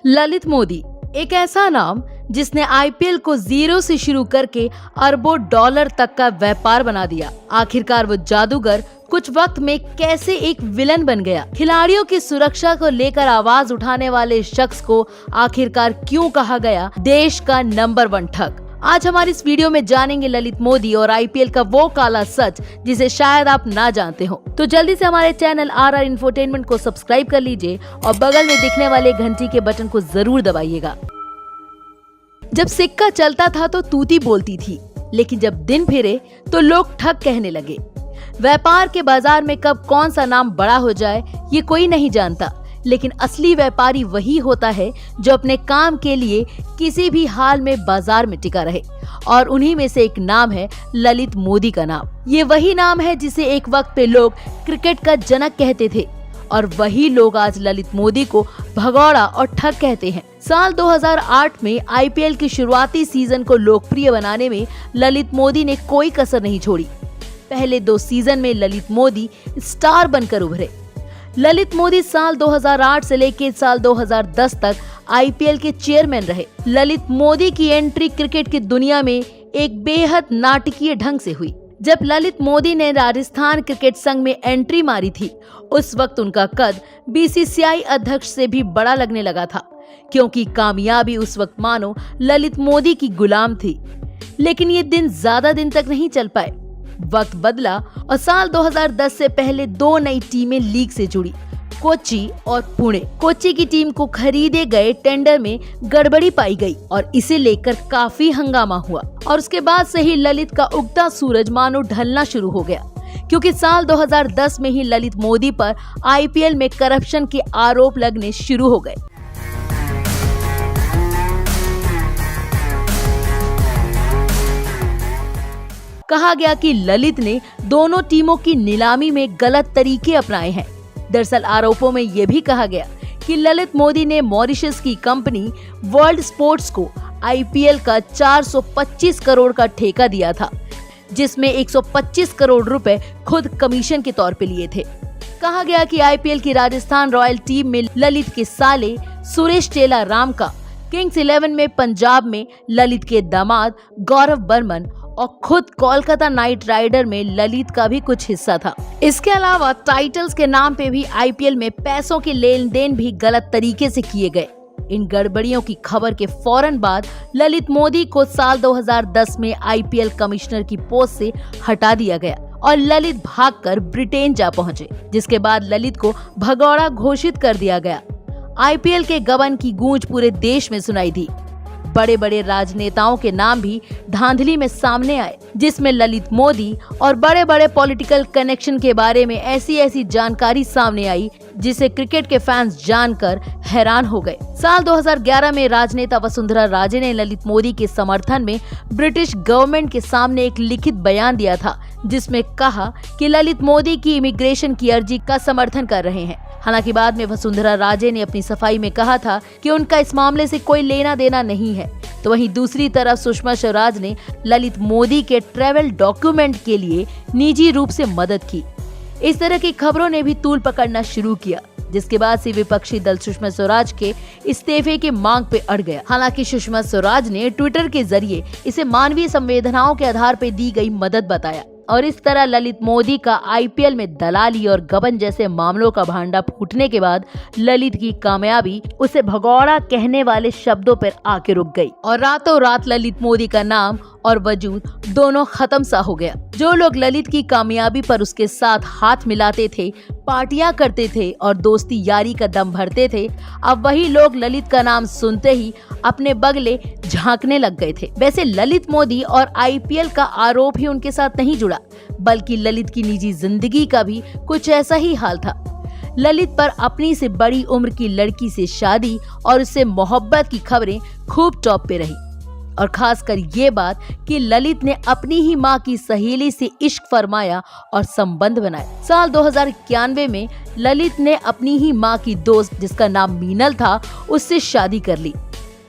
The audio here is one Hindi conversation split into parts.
ललित मोदी एक ऐसा नाम जिसने आईपीएल को जीरो से शुरू करके अरबों डॉलर तक का व्यापार बना दिया। आखिरकार वो जादूगर कुछ वक्त में कैसे एक विलन बन गया? खिलाड़ियों की सुरक्षा को लेकर आवाज उठाने वाले शख्स को आखिरकार क्यों कहा गया देश का नंबर 1 ठग? आज हमारी इस वीडियो में जानेंगे ललित मोदी और आईपीएल का वो काला सच जिसे शायद आप ना जानते हो। तो जल्दी से हमारे चैनल RR इंफोटेनमेंट को सब्सक्राइब कर लीजिए और बगल में दिखने वाले घंटी के बटन को जरूर दबाइएगा। जब सिक्का चलता था तो तूती बोलती थी, लेकिन जब दिन फिरे तो लोग ठग कहने लगे। व्यापार के बाजार में कब कौन सा नाम बड़ा हो जाए ये कोई नहीं जानता, लेकिन असली व्यापारी वही होता है जो अपने काम के लिए किसी भी हाल में बाजार में टिका रहे। और उन्हीं में से एक नाम है ललित मोदी का नाम। ये वही नाम है जिसे एक वक्त पे लोग क्रिकेट का जनक कहते थे और वही लोग आज ललित मोदी को भगौड़ा और ठग कहते हैं। साल 2008 में आईपीएल की शुरुआती सीजन को लोकप्रिय बनाने में ललित मोदी ने कोई कसर नहीं छोड़ी। पहले 2 सीजन में ललित मोदी स्टार बनकर उभरे। ललित मोदी साल 2008 से लेकर साल 2010 तक आईपीएल के चेयरमैन रहे। ललित मोदी की एंट्री क्रिकेट की दुनिया में एक बेहद नाटकीय ढंग से हुई। जब ललित मोदी ने राजस्थान क्रिकेट संघ में एंट्री मारी थी, उस वक्त उनका कद बीसीसीआई अध्यक्ष से भी बड़ा लगने लगा था, क्योंकि कामयाबी उस वक्त मानो ललित मोदी की गुलाम थी। लेकिन ये दिन ज्यादा दिन तक नहीं चल पाए। वक्त बदला और साल 2010 से पहले 2 नई टीमें लीग से जुड़ी, कोच्चि और पुणे। कोच्चि की टीम को खरीदे गए टेंडर में गड़बड़ी पाई गई और इसे लेकर काफी हंगामा हुआ। और उसके बाद से ही ललित का उगता सूरज मानो ढलना शुरू हो गया, क्योंकि साल 2010 में ही ललित मोदी पर आईपीएल में करप्शन के आरोप लगने शुरू हो गए। कहा गया कि ललित ने दोनों टीमों की नीलामी में गलत तरीके अपनाए हैं। दरअसल आरोपों में यह भी कहा गया कि ललित मोदी ने मॉरिशस की कंपनी वर्ल्ड स्पोर्ट्स को आईपीएल का 425 करोड़ का ठेका दिया था, जिसमें 125 करोड़ रुपए खुद कमीशन के तौर पे लिए थे। कहा गया कि आईपीएल की राजस्थान रॉयल टीम में ललित के साले सुरेश टेला राम का, किंग्स 11 में पंजाब में ललित के दामाद गौरव बर्मन और खुद कोलकाता नाइट राइडर में ललित का भी कुछ हिस्सा था। इसके अलावा टाइटल्स के नाम पे भी आईपीएल में पैसों के लेन देन भी गलत तरीके से किए गए। इन गड़बड़ियों की खबर के फौरन बाद ललित मोदी को साल 2010 में आईपीएल कमिश्नर की पोस्ट से हटा दिया गया और ललित भागकर ब्रिटेन जा पहुंचे, जिसके बाद ललित को भगौड़ा घोषित कर दिया गया। आईपीएल के गबन की गूंज पूरे देश में सुनाई दी। बड़े बड़े राजनेताओं के नाम भी धांधली में सामने आए, जिसमें ललित मोदी और बड़े बड़े पॉलिटिकल कनेक्शन के बारे में ऐसी जानकारी सामने आई जिसे क्रिकेट के फैंस जानकर हैरान हो गए। साल 2011 में राजनेता वसुंधरा राजे ने ललित मोदी के समर्थन में ब्रिटिश गवर्नमेंट के सामने एक लिखित बयान दिया था, जिसमें कहा कि ललित मोदी की इमिग्रेशन की अर्जी का समर्थन कर रहे हैं। हालांकि बाद में वसुंधरा राजे ने अपनी सफाई में कहा था कि उनका इस मामले से कोई लेना देना नहीं है। तो वहीं दूसरी तरफ सुषमा स्वराज ने ललित मोदी के ट्रैवल डॉक्यूमेंट के लिए निजी रूप से मदद की। इस तरह की खबरों ने भी तूल पकड़ना शुरू किया, जिसके बाद से विपक्षी दल सुषमा स्वराज के इस्तीफे की मांग पे अड़ गया। हालांकि सुषमा स्वराज ने ट्विटर के जरिए इसे मानवीय संवेदनाओं के आधार पर दी गई मदद बताया और इस तरह ललित मोदी का आईपीएल में दलाली और गबन जैसे मामलों का भांडा फूटने के बाद ललित की कामयाबी उसे भगौड़ा कहने वाले शब्दों पर आके रुक गई और रातों रात ललित मोदी का नाम और वजूद दोनों खत्म सा हो गया। जो लोग ललित की कामयाबी पर उसके साथ हाथ मिलाते थे, पार्टियां करते थे और दोस्ती यारी का दम भरते थे, अब वही लोग ललित का नाम सुनते ही अपने बगले झांकने लग गए थे। वैसे ललित मोदी और आईपीएल का आरोप ही उनके साथ नहीं जुड़ा, बल्कि ललित की निजी जिंदगी का भी कुछ ऐसा ही हाल था। ललित पर अपनी से बड़ी उम्र की लड़की से शादी और उससे मोहब्बत की खबरें खूब टॉप पे रही। और खासकर ये बात कि ललित ने अपनी ही मां की सहेली से इश्क फरमाया और संबंध बनाए। साल 2091 में ललित ने अपनी ही मां की दोस्त, जिसका नाम मीनल था, उससे शादी कर ली।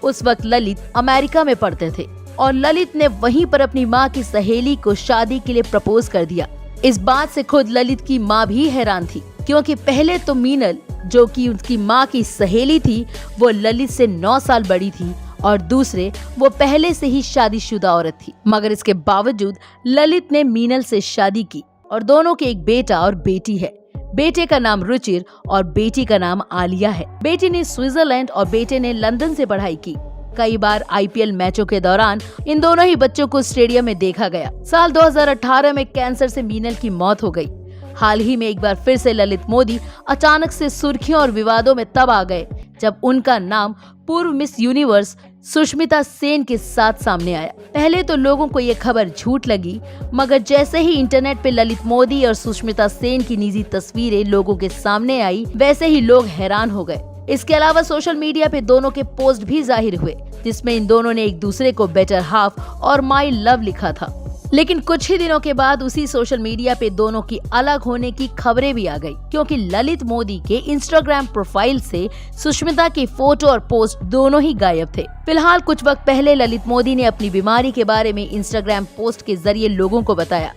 उस वक्त ललित अमेरिका में पढ़ते थे और ललित ने वहीं पर अपनी मां की सहेली को शादी के लिए प्रपोज कर दिया। इस बात से खुद ललित की मां भी हैरान थी, क्योंकि पहले तो मीनल जो कि उसकी माँ की सहेली थी, वो ललित से 9 साल बड़ी थी और दूसरे वो पहले से ही शादीशुदा औरत थी। मगर इसके बावजूद ललित ने मीनल से शादी की और दोनों के एक बेटा और बेटी है। बेटे का नाम रुचिर और बेटी का नाम आलिया है। बेटी ने स्विट्जरलैंड और बेटे ने लंदन से पढ़ाई की। कई बार आईपीएल मैचों के दौरान इन दोनों ही बच्चों को स्टेडियम में देखा गया। साल 2018 में कैंसर से मीनल की मौत हो गई। हाल ही में एक बार फिर से ललित मोदी अचानक से सुर्खियों और विवादों में तब आ गए जब उनका नाम पूर्व मिस यूनिवर्स सुष्मिता सेन के साथ सामने आया। पहले तो लोगों को ये खबर झूठ लगी, मगर जैसे ही इंटरनेट पे ललित मोदी और सुष्मिता सेन की निजी तस्वीरें लोगों के सामने आई, वैसे ही लोग हैरान हो गए। इसके अलावा सोशल मीडिया पे दोनों के पोस्ट भी जाहिर हुए, जिसमें इन दोनों ने एक दूसरे को बेटर हाफ और माई लव लिखा था। लेकिन कुछ ही दिनों के बाद उसी सोशल मीडिया पे दोनों की अलग होने की खबरें भी आ गई, क्योंकि ललित मोदी के इंस्टाग्राम प्रोफाइल से सुष्मिता की फोटो और पोस्ट दोनों ही गायब थे। फिलहाल कुछ वक्त पहले ललित मोदी ने अपनी बीमारी के बारे में इंस्टाग्राम पोस्ट के जरिए लोगों को बताया।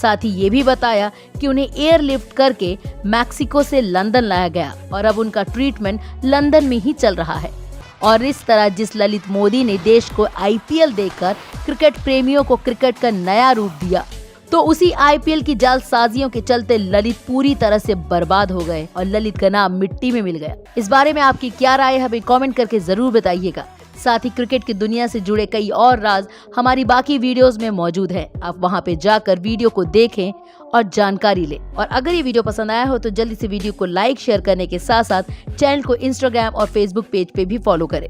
साथ ही ये भी बताया कि उन्हें एयरलिफ्ट करके मैक्सिको से लंदन लाया गया और अब उनका ट्रीटमेंट लंदन में ही चल रहा है। और इस तरह जिस ललित मोदी ने देश को आईपीएल देकर क्रिकेट प्रेमियों को क्रिकेट का नया रूप दिया, तो उसी आईपीएल की जालसाजियों के चलते ललित पूरी तरह से बर्बाद हो गए और ललित का नाम मिट्टी में मिल गया। इस बारे में आपकी क्या राय है, हमें कमेंट करके जरूर बताइएगा। साथ ही क्रिकेट की दुनिया से जुड़े कई और राज हमारी बाकी वीडियोस में मौजूद है। आप वहां पे जाकर वीडियो को देखें और जानकारी लें। और अगर ये वीडियो पसंद आया हो तो जल्दी से वीडियो को लाइक शेयर करने के साथ साथ चैनल को इंस्टाग्राम और फेसबुक पेज पे भी फॉलो करें।